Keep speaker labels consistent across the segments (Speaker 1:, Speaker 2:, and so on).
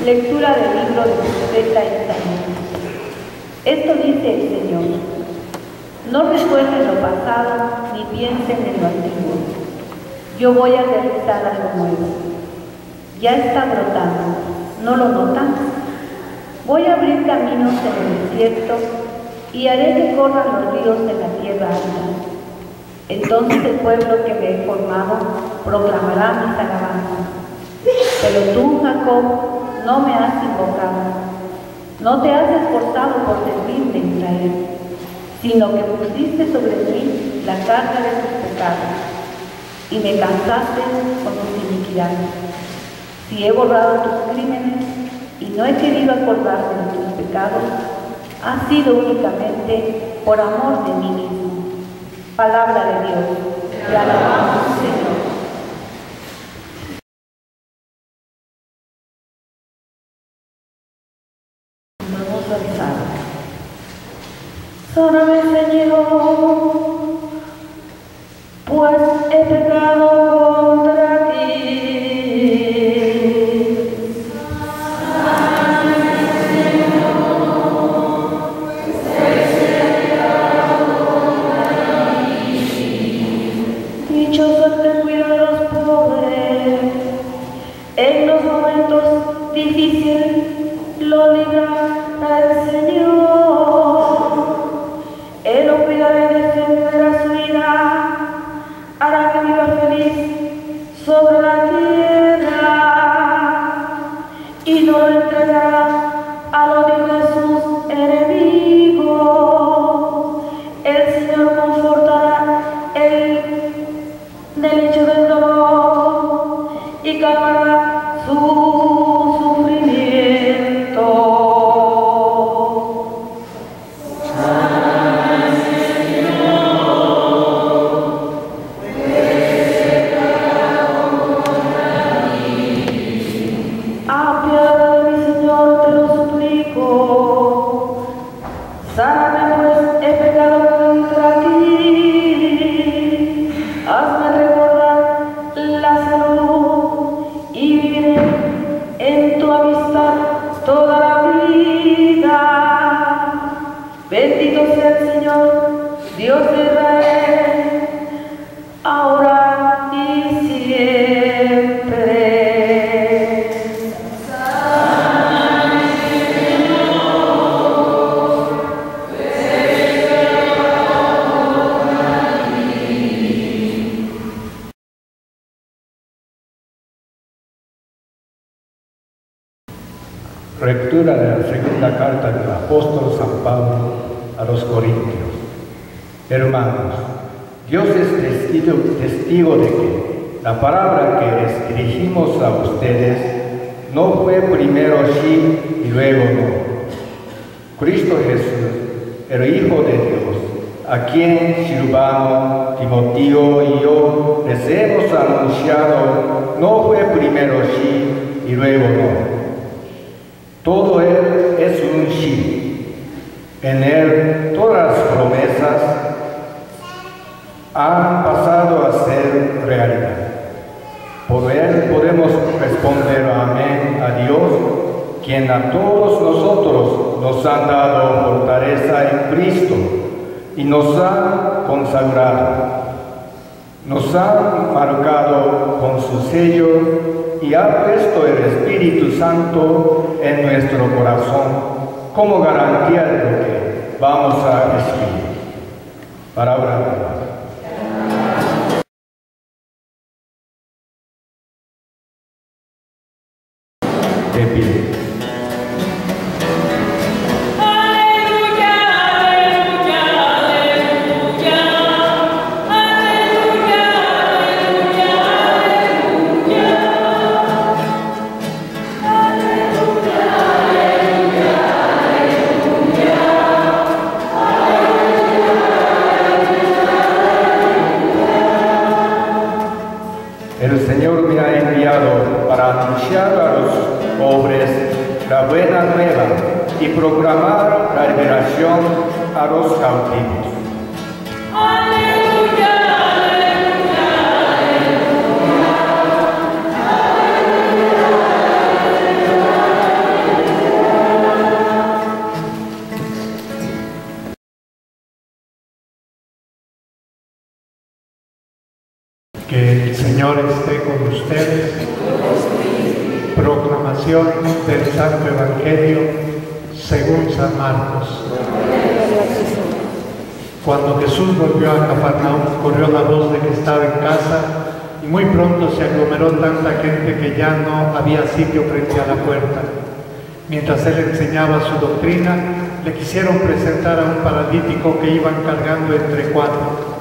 Speaker 1: Lectura del libro del profeta Isaías. Esto dice el Señor: no recuerden lo pasado ni piensen en lo antiguo. Yo voy a realizar algo nuevo. Ya está brotando, ¿no lo notan? Voy a abrir caminos en el desierto y haré que corran los ríos en la tierra alta. Entonces el pueblo que me he formado proclamará mis alabanzas. Pero tú, Jacob, no me has invocado. No te has esforzado por servirme, Israel, sino que pusiste sobre mí la carga de tus pecados y me cansaste con tus iniquidades. Si he borrado tus crímenes y no he querido acordarme de tus pecados, ha sido únicamente por amor de mí mismo. Palabra de Dios. Te alabamos, Señor. Vamos a rezar. Sáname, Señor, pues he pecado contra ti. Dichoso el que cuida de los pobres, en los momentos difíciles lo librará el Señor. Él lo cuidará y defenderá su vida, hará que viva feliz sobre la tierra y no lo entregará al odio de sus enemigos. El Señor confortará el lecho del dolor y calmará su sufrimiento. Apiádate de mí, Señor, te lo suplico. Sáname, pues he pecado contra ti. Hazme recordar la salud y viviré en tu amistad toda la vida. Bendito sea el Señor, Dios de Israel, ahora y siempre.
Speaker 2: Lectura de la segunda carta del apóstol San Pablo a los Corintios. Hermanos, Dios es testigo de que la palabra que les dirigimos a ustedes no fue primero sí y luego no. Cristo Jesús, el Hijo de Dios, a quien Silvano, Timoteo y yo les hemos anunciado, no fue primero sí y luego no. Todo Él es un sí. En Él todas las promesas han pasado a ser realidad. Por Él podemos responder amén a Dios, quien a todos nosotros nos ha dado fortaleza en Cristo y nos ha consagrado. Nos ha marcado con su sello y ha puesto el Espíritu Santo en nuestro corazón como garantía de lo que vamos a recibir. Palabra de Dios. De pie. El Señor me ha enviado para anunciar a los pobres la buena nueva y proclamar la liberación a los cautivos.
Speaker 3: ¡Aleluya! ¡Aleluya! ¡Aleluya! Que el Señor esté con ustedes. Proclamación del Santo Evangelio según San Marcos. Cuando Jesús volvió a Cafarnaúm, corrió la voz de que estaba en casa, y muy pronto se aglomeró tanta gente que ya no había sitio frente a la puerta. Mientras él enseñaba su doctrina, le quisieron presentar a un paralítico que iban cargando entre 4.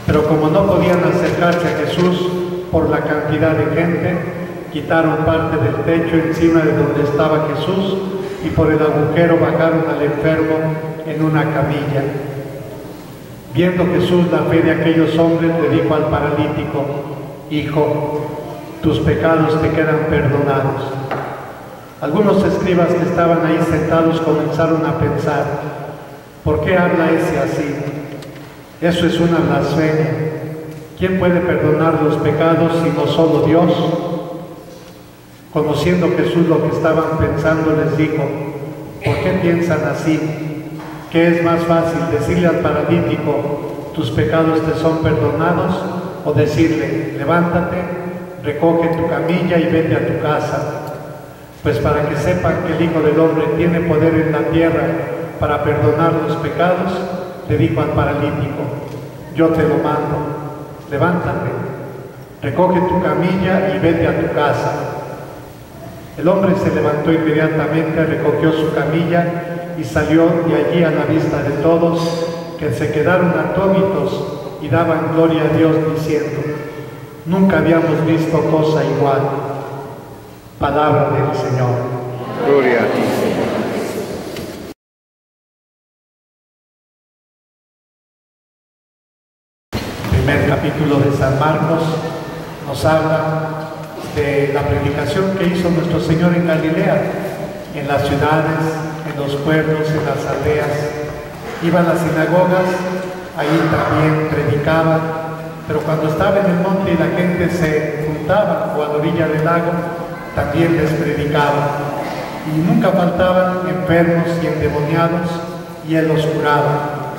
Speaker 3: Pero como no podían acercarse a Jesús por la cantidad de gente, quitaron parte del techo encima de donde estaba Jesús y por el agujero bajaron al enfermo en una camilla. Viendo Jesús la fe de aquellos hombres, le dijo al paralítico: Hijo, tus pecados te quedan perdonados. Algunos escribas que estaban ahí sentados comenzaron a pensar: ¿por qué habla ese así? Eso es una blasfemia. ¿Quién puede perdonar los pecados sino solo Dios? Conociendo Jesús lo que estaban pensando, les dijo: ¿por qué piensan así? ¿Qué es más fácil, decirle al paralítico: tus pecados te son perdonados, o decirle: levántate, recoge tu camilla y vete a tu casa? Pues para que sepan que el Hijo del Hombre tiene poder en la tierra para perdonar los pecados, le dijo al paralítico: yo te lo mando, levántate, recoge tu camilla y vete a tu casa. El hombre se levantó inmediatamente, recogió su camilla y salió de allí a la vista de todos, que se quedaron atónitos y daban gloria a Dios diciendo: nunca habíamos visto cosa igual. Palabra del Señor.
Speaker 4: Gloria a ti, Señor.
Speaker 3: Primer capítulo de San Marcos nos habla de la predicación que hizo nuestro Señor en Galilea, en las ciudades, en los pueblos, en las aldeas. Iba a las sinagogas, ahí también predicaba, pero cuando estaba en el monte y la gente se juntaba o a la orilla del lago, también les predicaba. Y nunca faltaban enfermos y endemoniados, y él los curaba.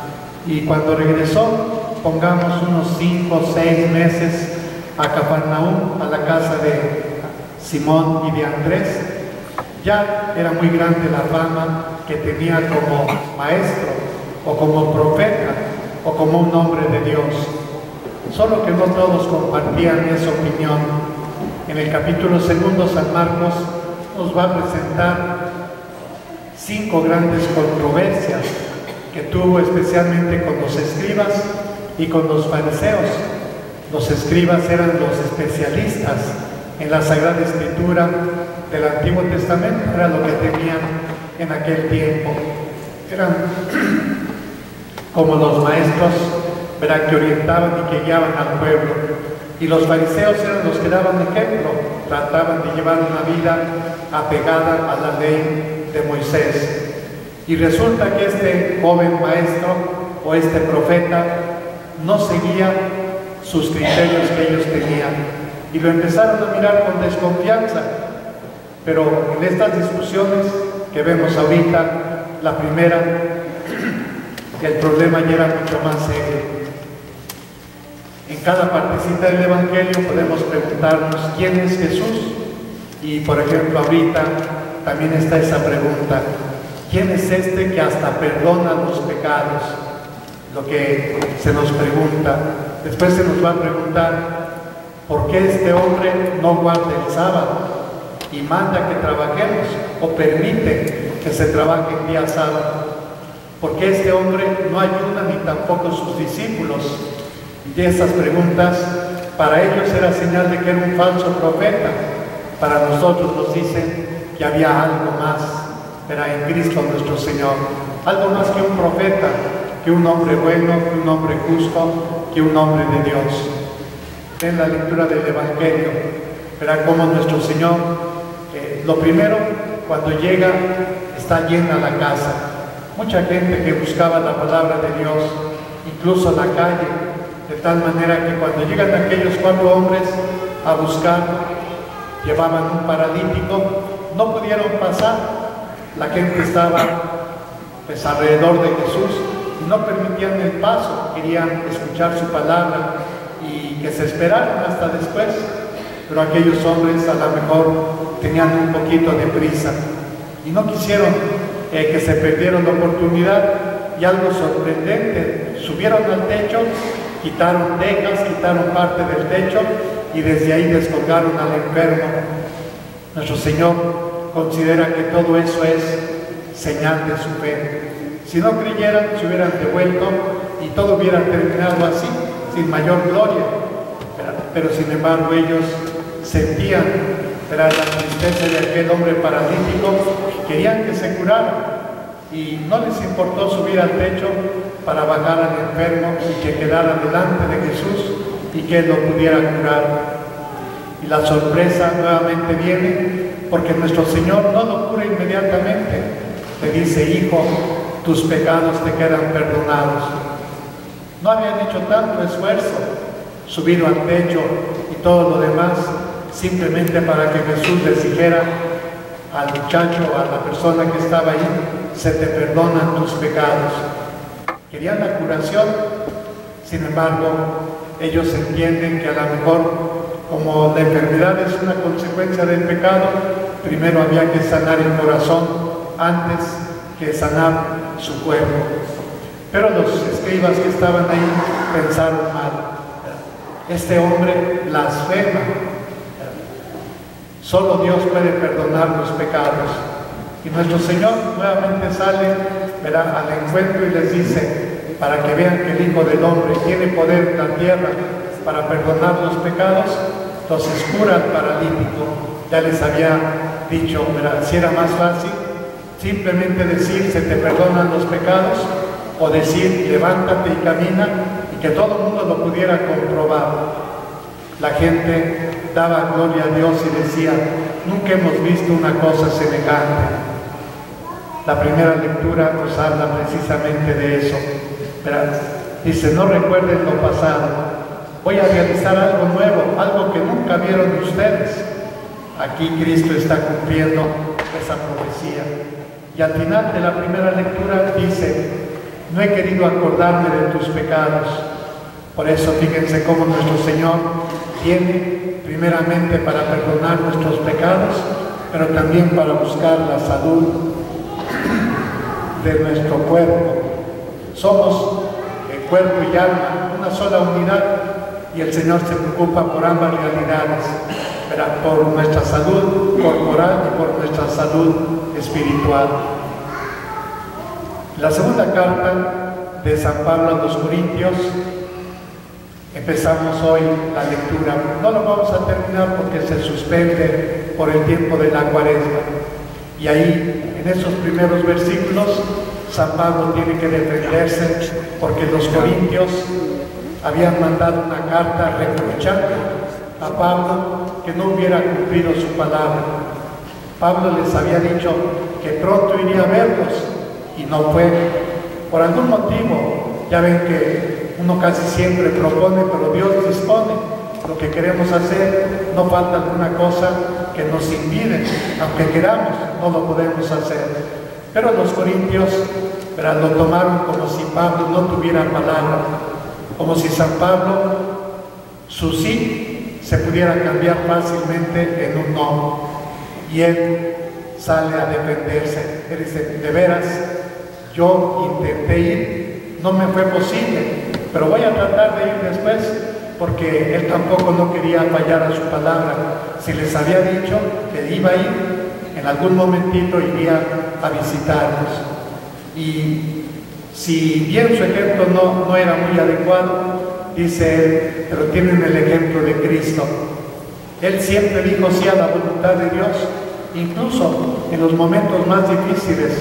Speaker 3: Y cuando regresó, pongamos unos 5 o 6 meses, a Cafarnaúm, a la casa de Simón y de Andrés, ya era muy grande la fama que tenía como maestro, o como profeta, o como un hombre de Dios. Solo que no todos compartían esa opinión. En el capítulo 2, San Marcos nos va a presentar 5 grandes controversias que tuvo especialmente con los escribas y con los fariseos. Los escribas eran los especialistas en la Sagrada Escritura del Antiguo Testamento, era lo que tenían en aquel tiempo. Eran como los maestros, ¿verdad?, que orientaban y que guiaban al pueblo. Y los fariseos eran los que daban ejemplo, trataban de llevar una vida apegada a la ley de Moisés. Y resulta que este joven maestro o este profeta no seguía sus criterios que ellos tenían, y lo empezaron a mirar con desconfianza. Pero en estas discusiones que vemos ahorita, la primera, el problema ya era mucho más serio. En cada partecita del Evangelio podemos preguntarnos: ¿quién es Jesús? Y por ejemplo ahorita también está esa pregunta: ¿quién es este que hasta perdona los pecados? Lo que se nos pregunta. Después se nos va a preguntar: ¿por qué este hombre no guarda el sábado y manda que trabajemos, o permite que se trabaje el día sábado? ¿Por qué este hombre no ayuda ni tampoco sus discípulos? Y esas preguntas para ellos era señal de que era un falso profeta. Para nosotros nos dicen que había algo más, era en Cristo nuestro Señor, algo más que un profeta, que un hombre bueno, que un hombre justo, que un hombre de Dios. En la lectura del Evangelio verá cómo nuestro Señor, lo primero, cuando llega, está llena la casa. Mucha gente que buscaba la palabra de Dios, incluso la calle, de tal manera que cuando llegan aquellos 4 hombres a buscar, llevaban un paralítico, no pudieron pasar. La gente estaba pues alrededor de Jesús y no permitían el paso, querían escuchar su palabra y que se esperaran hasta después, pero aquellos hombres a lo mejor tenían un poquito de prisa y no quisieron que se perdieran la oportunidad. Y algo sorprendente, subieron al techo, quitaron tejas, quitaron parte del techo y desde ahí descolgaron al enfermo. Nuestro Señor considera que todo eso es señal de su fe. Si no creyeran, se hubieran devuelto y todo hubiera terminado así, sin mayor gloria. Pero sin embargo ellos sentían la tristeza de aquel hombre paralítico, querían que se curara y no les importó subir al techo para bajar al enfermo y que quedara delante de Jesús y que él lo pudiera curar. Y la sorpresa nuevamente viene porque nuestro Señor no lo cura inmediatamente. Le dice: hijo, tus pecados te quedan perdonados. No habían hecho tanto esfuerzo, subido al techo y todo lo demás, simplemente para que Jesús les dijera al muchacho, a la persona que estaba ahí: se te perdonan tus pecados. Querían la curación. Sin embargo, ellos entienden que a lo mejor, como la enfermedad es una consecuencia del pecado, primero había que sanar el corazón antes que sanar su cuerpo. Pero los escribas que estaban ahí pensaron mal. Este hombre blasfema. Solo Dios puede perdonar los pecados. Y nuestro Señor nuevamente sale al encuentro y les dice, para que vean que el Hijo del Hombre tiene poder en la tierra para perdonar los pecados. Entonces cura al paralítico. Ya les había dicho, si era más fácil simplemente decir se te perdonan los pecados, o decir levántate y camina, y que todo el mundo lo pudiera comprobar. La gente daba gloria a Dios y decía: nunca hemos visto una cosa semejante. La primera lectura nos habla precisamente de eso. Dice: no recuerden lo pasado, voy a realizar algo nuevo, algo que nunca vieron ustedes. Aquí Cristo está cumpliendo esa profecía. Y al final de la primera lectura dice: no he querido acordarme de tus pecados. Por eso fíjense cómo nuestro Señor viene primeramente para perdonar nuestros pecados, pero también para buscar la salud de nuestro cuerpo. Somos cuerpo y alma, una sola unidad, y el Señor se preocupa por ambas realidades, por nuestra salud corporal y por nuestra salud espiritual. La segunda carta de San Pablo a los Corintios, empezamos hoy la lectura. No lo vamos a terminar porque se suspende por el tiempo de la Cuaresma. Y ahí, en esos primeros versículos, San Pablo tiene que defenderse porque los corintios habían mandado una carta reprochando a Pablo que no hubiera cumplido su palabra. Pablo les había dicho que pronto iría a verlos y no fue. Por algún motivo, ya ven que uno casi siempre propone, pero Dios dispone. Lo que queremos hacer, no falta alguna cosa que nos impide, aunque queramos, no lo podemos hacer. Pero los corintios lo tomaron como si Pablo no tuviera palabra, como si San Pablo, su sí, se pudiera cambiar fácilmente en un no. Y él sale a defenderse. Él dice: de veras, yo intenté ir, no me fue posible, pero voy a tratar de ir después, porque él tampoco no quería fallar a su palabra. Si les había dicho que iba a ir, en algún momentito iría a visitarlos. Y si bien su ejemplo no era muy adecuado, dice él, pero tienen el ejemplo de Cristo. Él siempre dijo sí a la voluntad de Dios, incluso en los momentos más difíciles,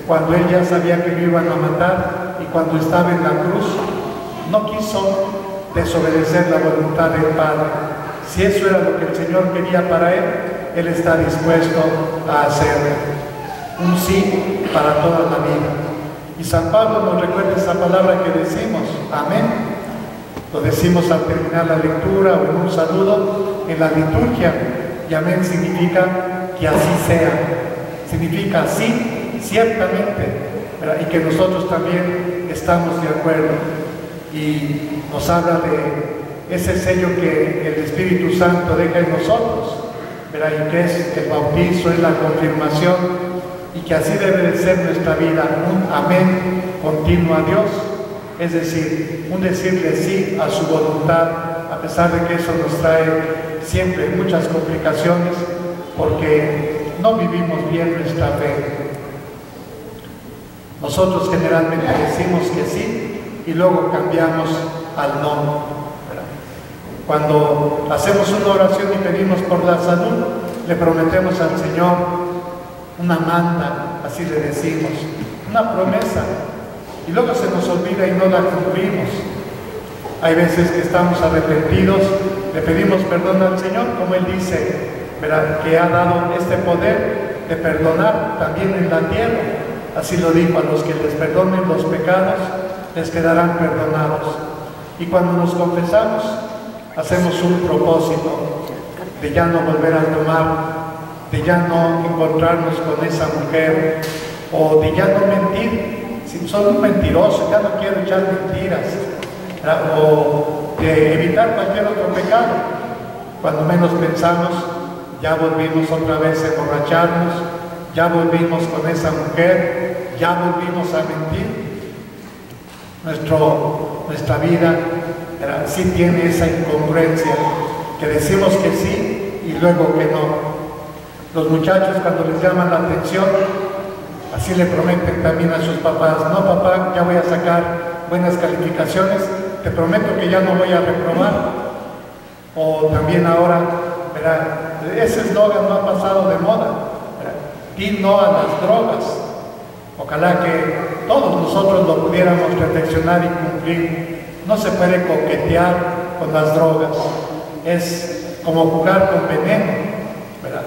Speaker 3: cuando él ya sabía que lo iban a matar y cuando estaba en la cruz, no quiso desobedecer la voluntad del Padre. Si eso era lo que el Señor quería para él, él está dispuesto a hacerlo. Un sí para toda la vida. Y San Pablo nos recuerda esa palabra que decimos, amén. Lo decimos al terminar la lectura o en un saludo en la liturgia. Y amén significa que así sea. Significa sí, ciertamente. Y que nosotros también estamos de acuerdo. Y nos habla ese sello que el Espíritu Santo deja en nosotros, ¿verdad? Y que es el bautizo, es la confirmación, y que así debe de ser nuestra vida, un amén continuo a Dios, es decir, un decirle sí a su voluntad, a pesar de que eso nos trae siempre muchas complicaciones, porque no vivimos bien nuestra fe. Nosotros generalmente decimos que sí y luego cambiamos al no. Cuando hacemos una oración y pedimos por la salud, le prometemos al Señor una manda, así le decimos, una promesa, y luego se nos olvida y no la cumplimos. Hay veces que estamos arrepentidos, le pedimos perdón al Señor, como Él dice, ¿verdad?, que ha dado este poder de perdonar también en la tierra. Así lo dijo: a los que les perdonen los pecados, les quedarán perdonados. Y cuando nos confesamos, hacemos un propósito de ya no volver a tomar, de ya no encontrarnos con esa mujer, o de ya no mentir. Si soy un mentiroso, ya no quiero echar mentiras, ¿verdad?, o de evitar cualquier otro pecado. Cuando menos pensamos, ya volvimos otra vez a emborracharnos, ya volvimos con esa mujer, ya volvimos a mentir. Nuestra vida sí tiene esa incongruencia, que decimos que sí y luego que no. Los muchachos, cuando les llaman la atención, así le prometen también a sus papás: no, papá, ya voy a sacar buenas calificaciones, te prometo que ya no voy a reprobar. O también ahora, ¿verdad?, ese eslogan no ha pasado de moda, ¿verdad?, di no a las drogas. Ojalá que todos nosotros lo pudiéramos reflexionar y cumplir. No se puede coquetear con las drogas, es como jugar con veneno, ¿verdad?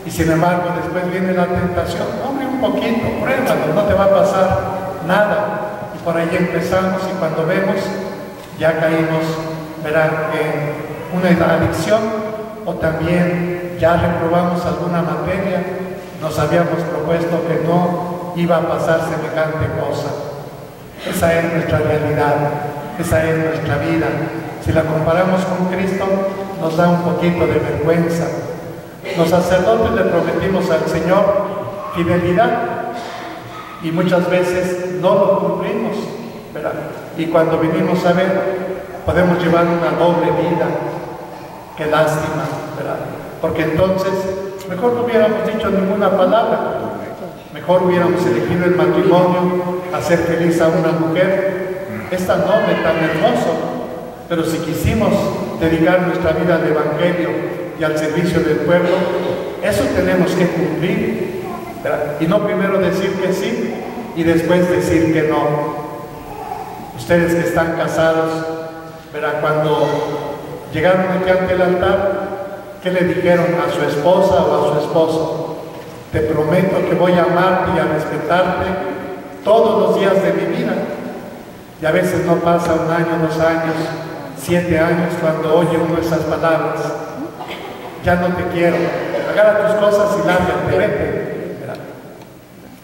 Speaker 3: Y sin embargo después viene la tentación: hombre, un poquito, pruébalo, no te va a pasar nada. Y por ahí empezamos, y cuando vemos, ya caímos, ¿verdad?, en una adicción, o también ya reprobamos alguna materia. Nos habíamos propuesto que no iba a pasar semejante cosa. Esa es nuestra realidad, esa es nuestra vida. Si la comparamos con Cristo, nos da un poquito de vergüenza. Los sacerdotes le prometimos al Señor fidelidad y muchas veces no lo cumplimos, ¿verdad? Y cuando vinimos a ver, podemos llevar una doble vida. Qué lástima, ¿verdad? Porque entonces mejor no hubiéramos dicho ninguna palabra, mejor hubiéramos elegido el matrimonio, hacer feliz a una mujer. Es tan noble, tan hermoso, pero si quisimos dedicar nuestra vida al Evangelio y al servicio del pueblo, eso tenemos que cumplir, ¿verdad? Y no primero decir que sí y después decir que no. Ustedes que están casados, ¿verdad?, cuando llegaron aquí ante el altar, ¿qué le dijeron a su esposa o a su esposo? Te prometo que voy a amarte y a respetarte todos los días de mi vida. Y a veces no pasa un año, 2 años, 7 años cuando oye uno esas palabras: ya no te quiero, agarra tus cosas y lárgate, vete, ¿verdad?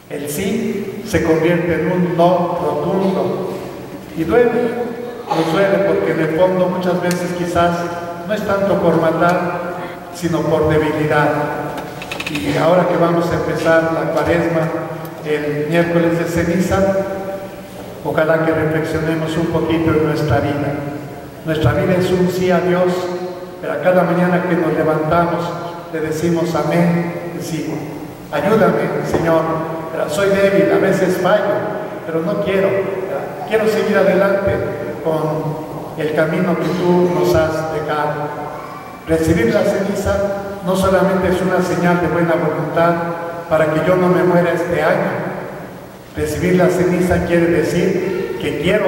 Speaker 3: El sí se convierte en un no rotundo y duele, nos duele, porque en el fondo muchas veces quizás no es tanto por matar, sino por debilidad. Y ahora que vamos a empezar la Cuaresma, el miércoles de ceniza, ojalá que reflexionemos un poquito en nuestra vida. Nuestra vida es un sí a Dios, pero cada mañana que nos levantamos le decimos amén, sí. Ayúdame, Señor, soy débil, a veces fallo, pero no quiero, quiero seguir adelante con el camino que tú nos has dejado. Recibir la ceniza no solamente es una señal de buena voluntad para que yo no me muera este año. Recibir la ceniza quiere decir que quiero,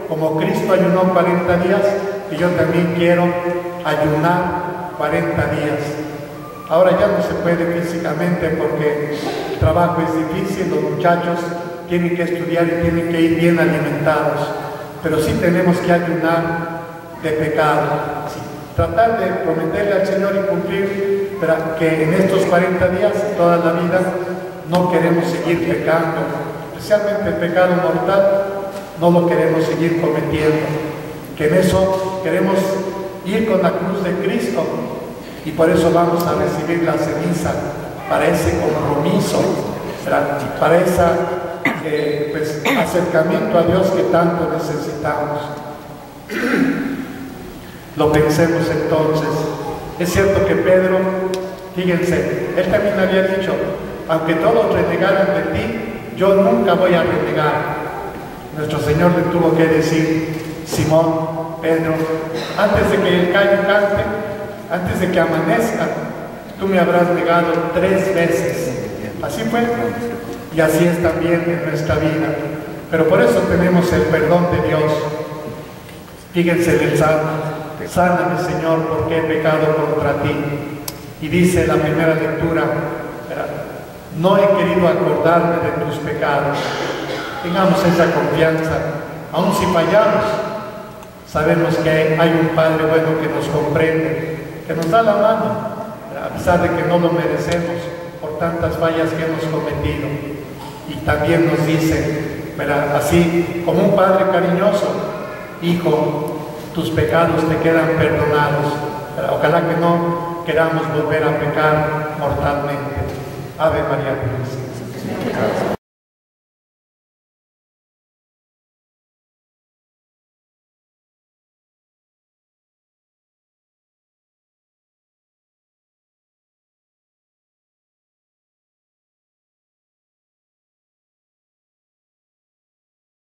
Speaker 3: como Cristo ayunó 40 días, que yo también quiero ayunar 40 días. Ahora ya no se puede físicamente porque el trabajo es difícil, los muchachos tienen que estudiar y tienen que ir bien alimentados, pero sí tenemos que ayunar de pecado. Sí. Tratar de prometerle al Señor y cumplir, pero que en estos 40 días, toda la vida, no queremos seguir pecando, especialmente el pecado mortal, no lo queremos seguir cometiendo, que en eso queremos ir con la cruz de Cristo, y por eso vamos a recibir la ceniza para ese compromiso, para ese acercamiento a Dios que tanto necesitamos. Lo pensemos entonces. Es cierto que Pedro, fíjense, él también había dicho, aunque todos renegaran de ti, yo nunca voy a renegar. Nuestro Señor le tuvo que decir, Simón, Pedro, antes de que el gallo cante, antes de que amanezca, tú me habrás negado 3 veces. Así fue, y así es también en nuestra vida. Pero por eso tenemos el perdón de Dios. Fíjense en el Salmo, sáname Señor porque he pecado contra ti. Y dice la primera lectura, no he querido acordarme de tus pecados. Tengamos esa confianza, aun si fallamos, sabemos que hay un Padre bueno que nos comprende, que nos da la mano, a pesar de que no lo merecemos por tantas fallas que hemos cometido. Y también nos dice, así como un Padre cariñoso, hijo, tus pecados te quedan perdonados. Ojalá que no queramos volver a pecar mortalmente. Ave María Purísima.